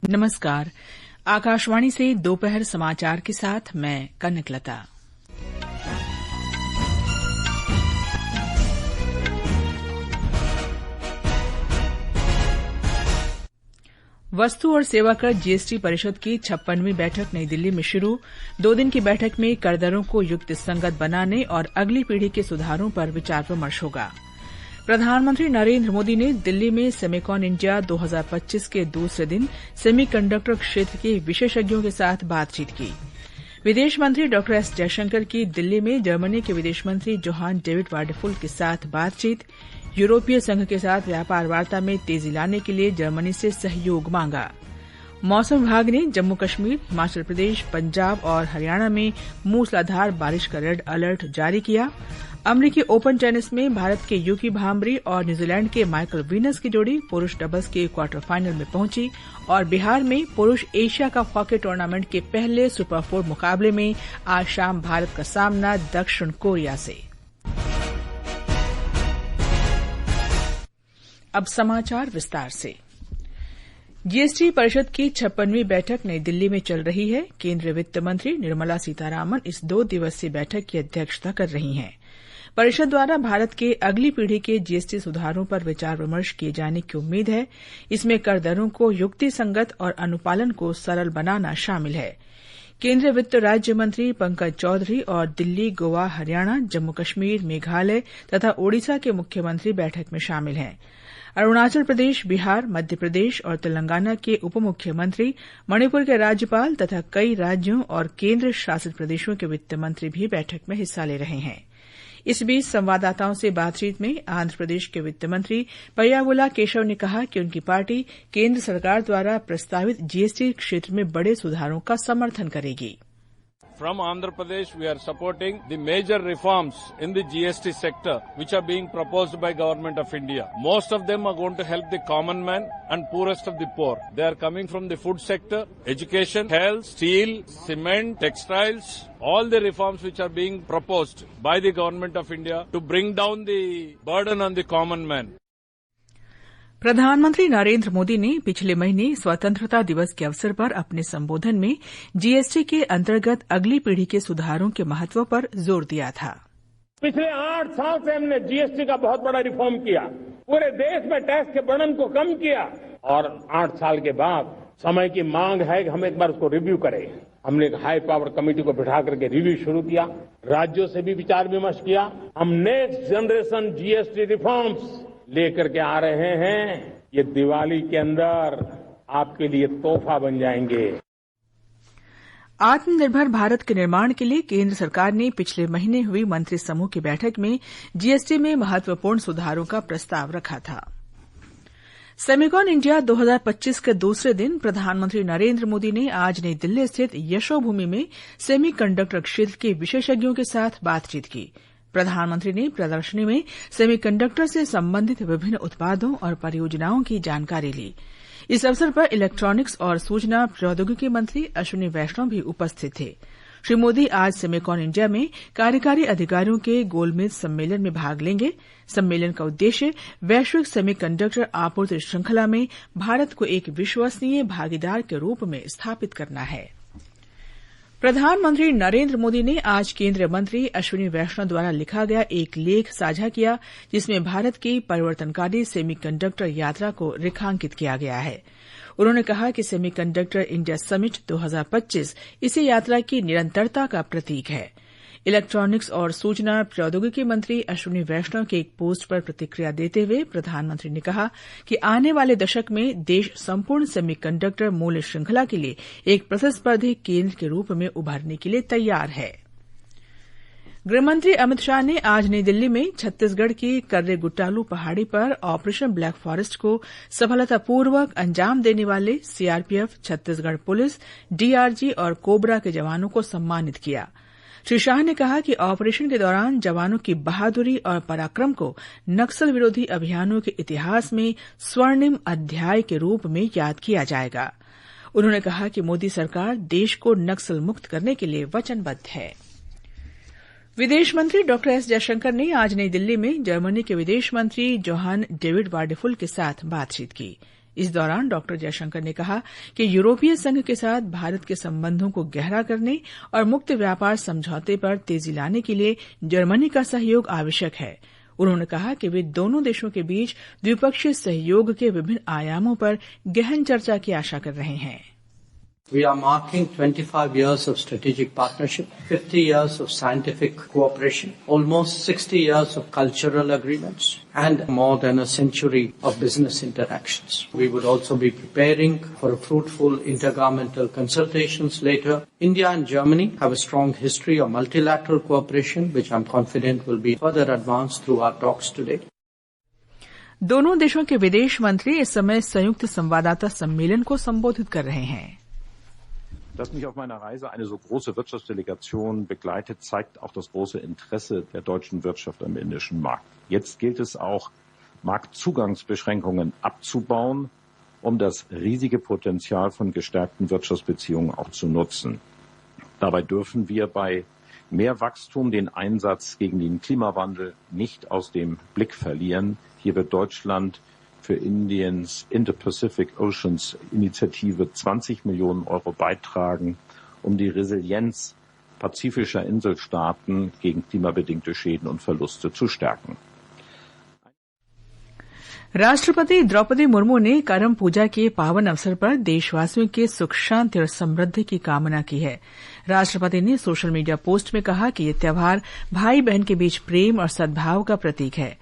नमस्कार। आकाशवाणी से दोपहर समाचार के साथ मैं कनकलता। वस्तु और सेवा कर जीएसटी परिषद की 56वीं बैठक नई दिल्ली में शुरू। 2 दिन की बैठक में कर दरों को युक्तिसंगत बनाने और अगली पीढ़ी के सुधारों पर विचार विमर्श होगा। प्रधानमंत्री नरेंद्र मोदी ने दिल्ली में सेमिकॉन इंडिया 2025 के दूसरे दिन सेमीकंडक्टर क्षेत्र के विशेषज्ञों के साथ बातचीत की। विदेश मंत्री डॉ एस जयशंकर की दिल्ली में जर्मनी के विदेश मंत्री जोहान डेविड वाडेफुल के साथ बातचीत। यूरोपीय संघ के साथ व्यापार वार्ता में तेजी लाने के लिए जर्मनी से सहयोग मांगा। मौसम विभाग ने जम्मू कश्मीर, हिमाचल प्रदेश, पंजाब और हरियाणा में मूसलाधार बारिश का रेड अलर्ट जारी किया। अमेरिकी ओपन टेनिस में भारत के यूकी भांबरी और न्यूजीलैंड के माइकल वीनस की जोड़ी पुरुष डबल्स के क्वार्टर फाइनल में पहुंची और बिहार में पुरुष एशिया कप हॉकी टूर्नामेंट के पहले सुपर 4 मुकाबले में आज शाम भारत का सामना दक्षिण कोरिया से। अब समाचार विस्तार से। जीएसटी परिषद की 56वीं बैठक नई दिल्ली में चल रही है। केंद्रीय वित्त मंत्री निर्मला सीतारामन इस 2 दिवसीय बैठक की अध्यक्षता कर रही हैं। परिषद द्वारा भारत के अगली पीढ़ी के जीएसटी सुधारों पर विचार विमर्श किए जाने की उम्मीद है। इसमें कर दरों को युक्तिसंगत और अनुपालन को सरल बनाना शामिल है। केंद्रीय वित्त राज्य मंत्री पंकज चौधरी और दिल्ली, गोवा, हरियाणा, जम्मू कश्मीर, मेघालय तथा ओडिशा के मुख्यमंत्री बैठक में शामिल हैं। अरुणाचल प्रदेश, बिहार, मध्य प्रदेश और तेलंगाना के उप मुख्यमंत्री, मणिपुर के राज्यपाल तथा कई राज्यों और केंद्र शासित प्रदेशों के वित्त मंत्री भी बैठक में हिस्सा ले रहे हैं। इस बीच संवाददाताओं से बातचीत में आंध्र प्रदेश के वित्त मंत्री पय्यावुला केशव ने कहा कि उनकी पार्टी केंद्र सरकार द्वारा प्रस्तावित जीएसटी क्षेत्र में बड़े सुधारों का समर्थन करेगी। From Andhra Pradesh, we are supporting the major reforms in the GST sector which are being proposed by Government of India. Most of them are going to help the common man and poorest of the poor. They are coming from the food sector, education, health, steel, cement, textiles, all the reforms which are being proposed by the Government of India to bring down the burden on the common man. प्रधानमंत्री नरेंद्र मोदी ने पिछले महीने स्वतंत्रता दिवस के अवसर पर अपने संबोधन में जीएसटी के अंतर्गत अगली पीढ़ी के सुधारों के महत्व पर जोर दिया था। पिछले 8 साल से हमने जीएसटी का बहुत बड़ा रिफॉर्म किया, पूरे देश में टैक्स के बर्डन को कम किया और 8 साल के बाद समय की मांग है कि हम एक बार उसको रिव्यू करें। हमने एक हाई पावर कमेटी को बिठा करके रिव्यू शुरू किया, राज्यों से भी विचार विमर्श किया। हम नेक्स्ट जनरेशन जीएसटी रिफॉर्म्स लेकर के आ रहे हैं। ये दिवाली के अंदर आपके लिए तोहफा बन जाएंगे। आत्मनिर्भर भारत के निर्माण के लिए केंद्र सरकार ने पिछले महीने हुई मंत्री समूह की बैठक में जीएसटी में महत्वपूर्ण सुधारों का प्रस्ताव रखा था। सेमिकॉन इंडिया 2025 के दूसरे दिन प्रधानमंत्री नरेंद्र मोदी ने आज नई दिल्ली स्थित यशोभूमि में सेमीकंडक्टर क्षेत्र के विशेषज्ञों के साथ बातचीत की। प्रधानमंत्री ने प्रदर्शनी में सेमीकंडक्टर से संबंधित विभिन्न उत्पादों और परियोजनाओं की जानकारी ली। इस अवसर पर इलेक्ट्रॉनिक्स और सूचना प्रौद्योगिकी मंत्री अश्विनी वैष्णव भी उपस्थित थे। श्री मोदी आज सेमिकॉन इंडिया में कार्यकारी अधिकारियों के गोलमेज सम्मेलन में भाग लेंगे। सम्मेलन का उद्देश्य वैश्विक सेमीकंडक्टर आपूर्ति श्रृंखला में भारत को एक विश्वसनीय भागीदार के रूप में स्थापित करना है। प्रधानमंत्री नरेंद्र मोदी ने आज केंद्रीय मंत्री अश्विनी वैष्णव द्वारा लिखा गया एक लेख साझा किया, जिसमें भारत की परिवर्तनकारी सेमीकंडक्टर यात्रा को रेखांकित किया गया है। उन्होंने कहा कि सेमीकंडक्टर इंडिया समिट 2025 इसी यात्रा की निरंतरता का प्रतीक है। इलेक्ट्रॉनिक्स और सूचना प्रौद्योगिकी मंत्री अश्विनी वैष्णव के एक पोस्ट पर प्रतिक्रिया देते हुए प्रधानमंत्री ने कहा कि आने वाले दशक में देश संपूर्ण सेमीकंडक्टर मूल्य श्रृंखला के लिए एक प्रतिस्पर्धी केंद्र के रूप में उभरने के लिए तैयार है। गृहमंत्री अमित शाह ने आज नई दिल्ली में छत्तीसगढ़ की कर्रे गुट्टालू पहाड़ी पर ऑपरेशन ब्लैक फॉरेस्ट को सफलतापूर्वक अंजाम देने वाले सीआरपीएफ, छत्तीसगढ़ पुलिस, डीआरजी और कोबरा के जवानों को सम्मानित किया। श्री शाह ने कहा कि ऑपरेशन के दौरान जवानों की बहादुरी और पराक्रम को नक्सल विरोधी अभियानों के इतिहास में स्वर्णिम अध्याय के रूप में याद किया जाएगा। उन्होंने कहा कि मोदी सरकार देश को नक्सल मुक्त करने के लिए वचनबद्ध है। विदेश मंत्री डॉ एस जयशंकर ने आज नई दिल्ली में जर्मनी के विदेश मंत्री जोहान डेविड वाडेफुल के साथ बातचीत की। इस दौरान डॉक्टर जयशंकर ने कहा कि यूरोपीय संघ के साथ भारत के संबंधों को गहरा करने और मुक्त व्यापार समझौते पर तेजी लाने के लिए जर्मनी का सहयोग आवश्यक है। उन्होंने कहा कि वे दोनों देशों के बीच द्विपक्षीय सहयोग के विभिन्न आयामों पर गहन चर्चा की आशा कर रहे हैं। We are marking 25 years of strategic partnership, 50 years of scientific cooperation, almost 60 years of cultural agreements, and more than a century of business interactions. We would also be preparing for a fruitful intergovernmental consultations later. India and Germany have a strong history of multilateral cooperation, which I'm confident will be further advanced through our talks today. दोनों देशों के विदेश मंत्री इस समय संयुक्त संवाददाता सम्मेलन को संबोधित कर रहे हैं। Dass mich auf meiner Reise eine so große Wirtschaftsdelegation begleitet, zeigt auch das große Interesse der deutschen Wirtschaft am indischen Markt. Jetzt gilt es auch, Marktzugangsbeschränkungen abzubauen, um das riesige Potenzial von gestärkten Wirtschaftsbeziehungen auch zu nutzen. Dabei dürfen wir bei mehr Wachstum den Einsatz gegen den Klimawandel nicht aus dem Blick verlieren. Hier wird Deutschland für Indiens Indo-Pacific Oceans Initiative 20 Millionen Euro beitragen, um die Resilienz pazifischer Inselstaaten gegen klimabedingte Schäden und Verluste zu stärken. राष्ट्रपति द्रौपदी मुर्मू ने करम पूजा के पावन अवसर पर देशवासियों के सुख शांति और समृद्धि की कामना की है। राष्ट्रपति ने सोशल मीडिया पोस्ट में कहा कि यह त्यौहार भाई बहन के बीच प्रेम और सद्भाव का प्रतीक है।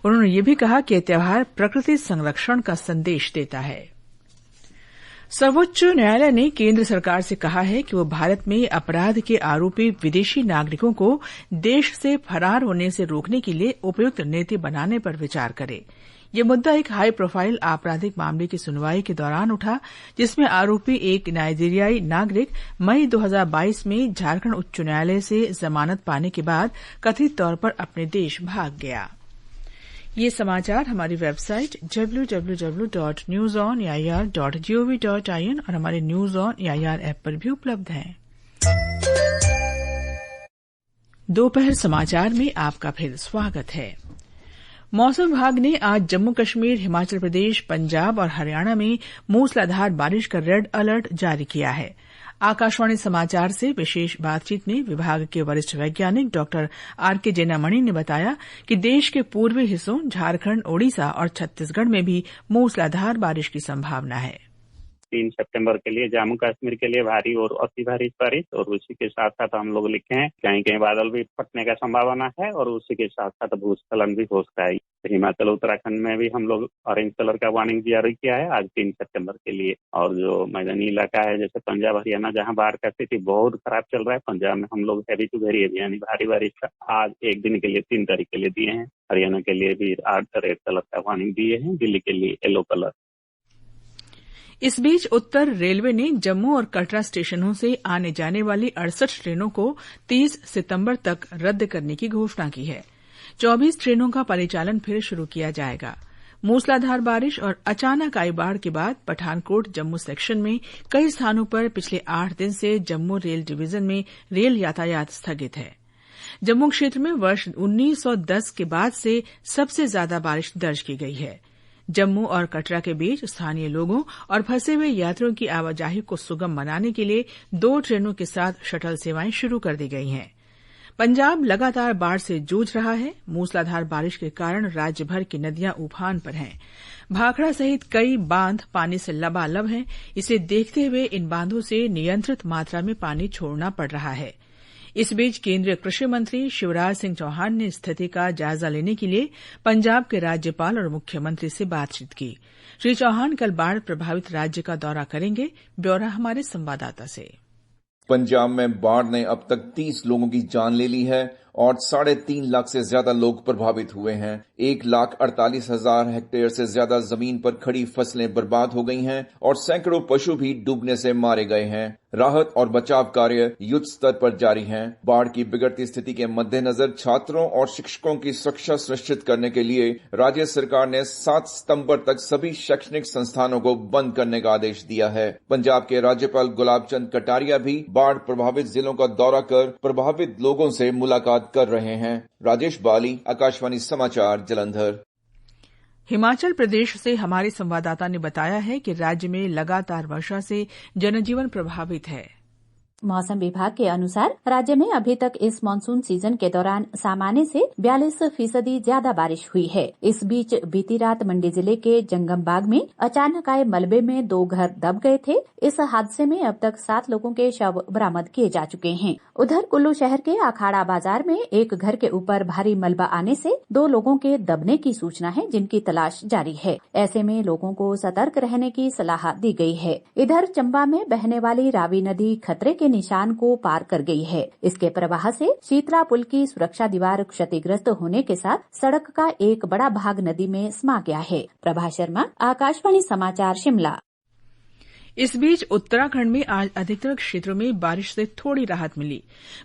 उन्होंने यह भी कहा कि यह त्यौहार प्रकृति संरक्षण का संदेश देता है। सर्वोच्च न्यायालय ने केंद्र सरकार से कहा है कि वह भारत में अपराध के आरोपी विदेशी नागरिकों को देश से फरार होने से रोकने के लिए उपयुक्त नीति बनाने पर विचार करे। यह मुद्दा एक हाई प्रोफाइल आपराधिक मामले की सुनवाई के दौरान उठा, जिसमें आरोपी एक नाइजीरियाई नागरिक मई 2022 में झारखंड उच्च न्यायालय से जमानत पाने के बाद कथित तौर पर अपने देश भाग गया। ये समाचार हमारी वेबसाइट www.newsoneir.gov.in और हमारे न्यूज ऑन एआईआर ऐप पर भी उपलब्ध हैं। दोपहर समाचार में आपका फिर स्वागत है। मौसम विभाग ने आज जम्मू कश्मीर, हिमाचल प्रदेश, पंजाब और हरियाणा में मूसलाधार बारिश का रेड अलर्ट जारी किया है। आकाशवाणी समाचार से विशेष बातचीत में विभाग के वरिष्ठ वैज्ञानिक डॉक्टर आरके जैनामणि ने बताया कि देश के पूर्वी हिस्सों झारखंड, ओडिशा और छत्तीसगढ़ में भी मूसलाधार बारिश की संभावना है। 3 सितंबर के लिए जम्मू कश्मीर के लिए भारी और अति भारी बारिश, और उसी के साथ साथ हम लोग लिखे हैं कहीं कहीं बादल भी फटने का संभावना है, और उसी के साथ साथ भूस्खलन भी हो सकता है। हिमाचल, उत्तराखंड में भी हम लोग ऑरेंज कलर का वार्निंग जारी किया है आज 3 सितंबर के लिए। और जो मैदानी इलाका है जैसे पंजाब, हरियाणा, जहां बाढ़ का स्थिति बहुत खराब चल रहा है, पंजाब में हम लोग हैवी टू वेरी हेवी यानी भारी बारिश का आज एक दिन के लिए 3 तारीख के लिए दिए हैं। हरियाणा के लिए भी 8 रेड कलर का वार्निंग दिए हैं, दिल्ली के लिए येलो कलर। इस बीच उत्तर रेलवे ने जम्मू और कटरा स्टेशनों से आने जाने वाली 68 ट्रेनों को 30 सितंबर तक रद्द करने की घोषणा की है। 24 ट्रेनों का परिचालन फिर शुरू किया जाएगा। मूसलाधार बारिश और अचानक आई बाढ़ के बाद पठानकोट जम्मू सेक्शन में कई स्थानों पर पिछले 8 दिन से जम्मू रेल डिवीजन में रेल यातायात स्थगित है। जम्मू क्षेत्र में वर्ष 1910 के बाद से सबसे ज्यादा बारिश दर्ज की गई है। जम्मू और कटरा के बीच स्थानीय लोगों और फंसे हुए यात्रियों की आवाजाही को सुगम बनाने के लिए 2 ट्रेनों के साथ शटल सेवाएं शुरू कर दी गई हैं। पंजाब लगातार बाढ़ से जूझ रहा है। मूसलाधार बारिश के कारण राज्य भर की नदियां उफान पर हैं। भाखड़ा सहित कई बांध पानी से लबालब हैं। इसे देखते हुए इन बांधों से नियंत्रित मात्रा में पानी छोड़ना पड़ रहा है। इस बीच केंद्रीय कृषि मंत्री शिवराज सिंह चौहान ने स्थिति का जायजा लेने के लिए पंजाब के राज्यपाल और मुख्यमंत्री से बातचीत की। श्री चौहान कल बाढ़ प्रभावित राज्य का दौरा करेंगे। ब्यौरा हमारे संवाददाता से। पंजाब में बाढ़ ने अब तक 30 लोगों की जान ले ली है और 3.5 लाख से ज्यादा लोग प्रभावित हुए हैं। 1,48,000 हेक्टेयर से ज्यादा जमीन पर खड़ी फसलें बर्बाद हो गई हैं और सैकड़ों पशु भी डूबने से मारे गए हैं। राहत और बचाव कार्य युद्ध स्तर पर जारी हैं। बाढ़ की बिगड़ती स्थिति के मद्देनजर छात्रों और शिक्षकों की सुरक्षा सुनिश्चित करने के लिए राज्य सरकार ने 7 सितंबर तक सभी शैक्षणिक संस्थानों को बंद करने का आदेश दिया है। पंजाब के राज्यपाल गुलाब चंद कटारिया भी बाढ़ प्रभावित जिलों का दौरा कर प्रभावित लोगों से मुलाकात कर रहे हैं। राजेश बाली, आकाशवाणी समाचार, जालंधर। हिमाचल प्रदेश से हमारे संवाददाता ने बताया है कि राज्य में लगातार वर्षा से जनजीवन प्रभावित है। मौसम विभाग के अनुसार राज्य में अभी तक इस मानसून सीजन के दौरान सामान्य से 42% ज्यादा बारिश हुई है। इस बीच बीती रात मंडी जिले के जंगम बाग में अचानक आए मलबे में 2 घर दब गए थे। इस हादसे में अब तक 7 लोगों के शव बरामद किए जा चुके हैं। उधर कुल्लू शहर के अखाड़ा बाजार में एक घर के ऊपर भारी मलबा आने से 2 लोगों के दबने की सूचना है, जिनकी तलाश जारी है। ऐसे में लोगों को सतर्क रहने की सलाह दी गई है। इधर चंबा में बहने वाली रावी नदी खतरे के निशान को पार कर गई है। इसके प्रवाह से शीतला पुल की सुरक्षा दीवार क्षतिग्रस्त होने के साथ सड़क का एक बड़ा भाग नदी में समा गया है। प्रभा शर्मा, आकाशवाणी समाचार, शिमला। इस बीच उत्तराखंड में आज अधिकतर क्षेत्रों में बारिश से थोड़ी राहत मिली।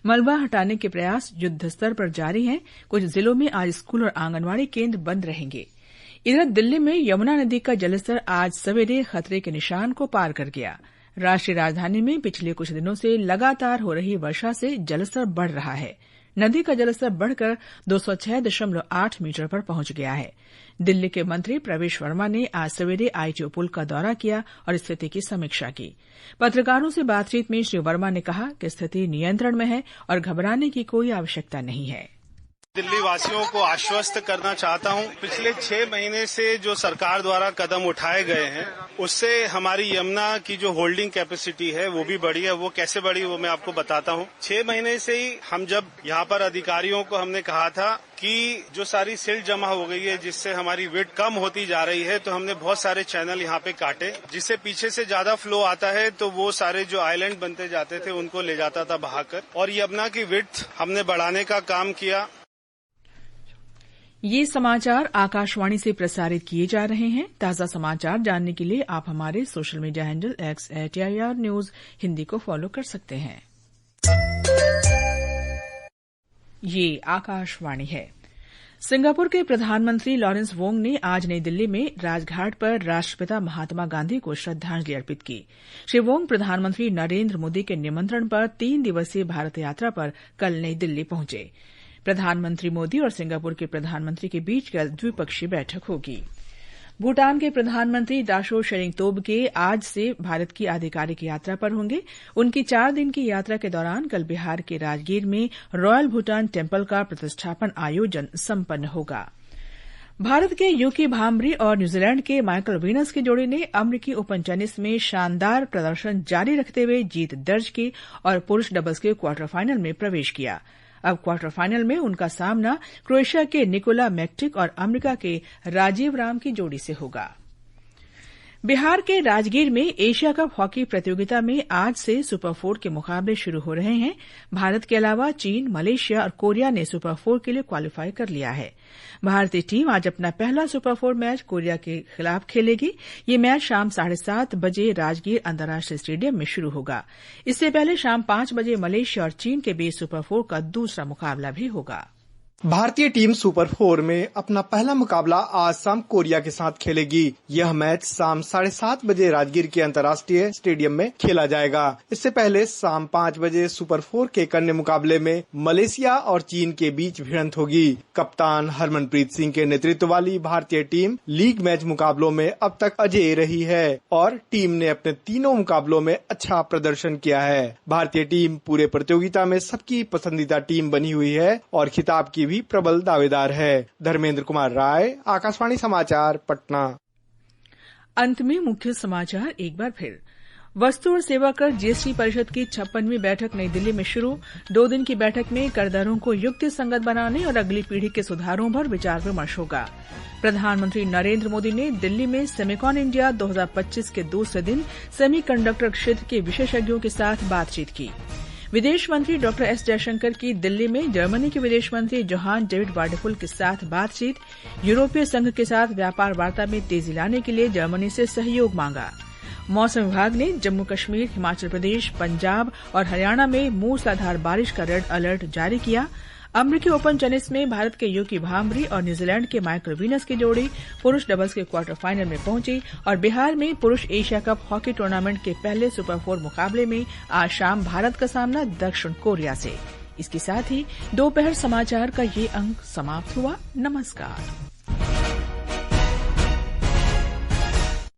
मलबा हटाने के प्रयास युद्ध स्तर पर जारी हैं। कुछ जिलों में आज स्कूल और आंगनवाड़ी केंद्र बंद रहेंगे। इधर दिल्ली में यमुना नदी का जलस्तर आज सवेरे खतरे के निशान को पार कर गया। राष्ट्रीय राजधानी में पिछले कुछ दिनों से लगातार हो रही वर्षा से जलस्तर बढ़ रहा है। नदी का जलस्तर बढ़कर 206.8 मीटर पर पहुंच गया है। दिल्ली के मंत्री प्रवेश वर्मा ने आज सवेरे आईटीओ पुल का दौरा किया और स्थिति की समीक्षा की। पत्रकारों से बातचीत में श्री वर्मा ने कहा कि स्थिति नियंत्रण में है और घबराने की कोई आवश्यकता नहीं है। दिल्ली वासियों को आश्वस्त करना चाहता हूं, पिछले 6 महीने से जो सरकार द्वारा कदम उठाए गए हैं उससे हमारी यमुना की जो होल्डिंग कैपेसिटी है वो भी बढ़ी है। वो कैसे बढ़ी वो मैं आपको बताता हूं। 6 महीने से ही हम जब यहाँ पर अधिकारियों को हमने कहा था कि जो सारी सिल्ट जमा हो गई है जिससे हमारी विड्थ कम होती जा रही है, तो हमने बहुत सारे चैनल यहाँ पे काटे, जिससे पीछे से ज्यादा फ्लो आता है तो वो सारे जो आइलैंड बनते जाते थे उनको ले जाता था बहाकर, और यमुना की विड्थ हमने बढ़ाने का काम किया। ये समाचार आकाशवाणी से प्रसारित किए जा रहे हैं। ताजा समाचार जानने के लिए आप हमारे social media handle @AIR news Hindi को फॉलो कर सकते हैं। ये आकाशवाणी है। सिंगापुर के प्रधानमंत्री लॉरेंस वोंग ने आज नई दिल्ली में राजघाट पर राष्ट्रपिता महात्मा गांधी को श्रद्धांजलि अर्पित की। श्री वोंग प्रधानमंत्री नरेंद्र मोदी के निमंत्रण पर 3 दिवसीय भारत यात्रा पर कल नई दिल्ली पहुंचे। प्रधानमंत्री मोदी और सिंगापुर के प्रधानमंत्री के बीच कल द्विपक्षीय बैठक होगी। भूटान के प्रधानमंत्री दाशो शेरिंग तोब्गे आज से भारत की आधिकारिक यात्रा पर होंगे। उनकी 4 दिन की यात्रा के दौरान कल बिहार के राजगीर में रॉयल भूटान टेम्पल का प्रतिष्ठापन आयोजन संपन्न होगा। भारत के यूकी भाम्री और न्यूजीलैंड के माइकल वीनस की जोड़ी ने अमेरिकी ओपन टेनिस में शानदार प्रदर्शन जारी रखते हुए जीत दर्ज की और पुरुष डबल्स के क्वार्टर फाइनल में प्रवेश किया। अब क्वार्टर फाइनल में उनका सामना क्रोएशिया के निकोला मैक्टिक और अमेरिका के राजीव राम की जोड़ी से होगा। बिहार के राजगीर में एशिया कप हॉकी प्रतियोगिता में आज से सुपर 4 के मुकाबले शुरू हो रहे हैं। भारत के अलावा चीन, मलेशिया और कोरिया ने सुपर 4 के लिए क्वालीफाई कर लिया है। भारतीय टीम आज अपना पहला सुपर 4 मैच कोरिया के खिलाफ खेलेगी। ये मैच शाम 7:30 बजे राजगीर अंतर्राष्ट्रीय स्टेडियम में शुरू होगा। इससे पहले शाम 5 बजे मलेशिया और चीन के बीच सुपर 4 का दूसरा मुकाबला भी होगा। भारतीय टीम सुपर 4 में अपना पहला मुकाबला आज शाम कोरिया के साथ खेलेगी। यह मैच शाम 7:30 बजे राजगीर के अंतर्राष्ट्रीय स्टेडियम में खेला जाएगा। इससे पहले शाम 5 बजे सुपर 4 के एक अन्य मुकाबले में मलेशिया और चीन के बीच भिड़ंत होगी। कप्तान हरमनप्रीत सिंह के नेतृत्व वाली भारतीय टीम लीग मैच मुकाबलों में अब तक अजेय रही है और टीम ने अपने तीनों मुकाबलों में अच्छा प्रदर्शन किया है। भारतीय टीम पूरे प्रतियोगिता में सबकी पसंदीदा टीम बनी हुई है और खिताब की भी प्रबल दावेदार है। धर्मेंद्र कुमार राय, आकाशवाणी समाचार, पटना। अंत में मुख्य समाचार एक बार फिर। वस्तु और सेवा कर जीएसटी परिषद की 56वीं बैठक नई दिल्ली में शुरू। 2 दिन की बैठक में कर दरों को युक्ति संगत बनाने और अगली पीढ़ी के सुधारों पर विचार विमर्श होगा। प्रधानमंत्री नरेंद्र मोदी ने दिल्ली में सेमिकॉन इंडिया 2025 के दूसरे दिन सेमीकंडक्टर क्षेत्र के विशेषज्ञों के साथ बातचीत की। विदेश मंत्री डॉक्टर एस जयशंकर की दिल्ली में जर्मनी के विदेश मंत्री जोहान डेविड वाडेफुल के साथ बातचीत। यूरोपीय संघ के साथ व्यापार वार्ता में तेजी लाने के लिए जर्मनी से सहयोग मांगा। मौसम विभाग ने जम्मू कश्मीर, हिमाचल प्रदेश, पंजाब और हरियाणा में मूसलाधार बारिश का रेड अलर्ट जारी किया। अमेरिकी ओपन टेनिस में भारत के यूकी भाम्री और न्यूजीलैंड के माइकल वीनस की जोड़ी पुरुष डबल्स के क्वार्टर फाइनल में पहुंची और बिहार में पुरुष एशिया कप हॉकी टूर्नामेंट के पहले सुपर 4 मुकाबले में आज शाम भारत का सामना दक्षिण कोरिया से। इसके साथ ही दोपहर समाचार का ये अंक समाप्त हुआ। नमस्कार।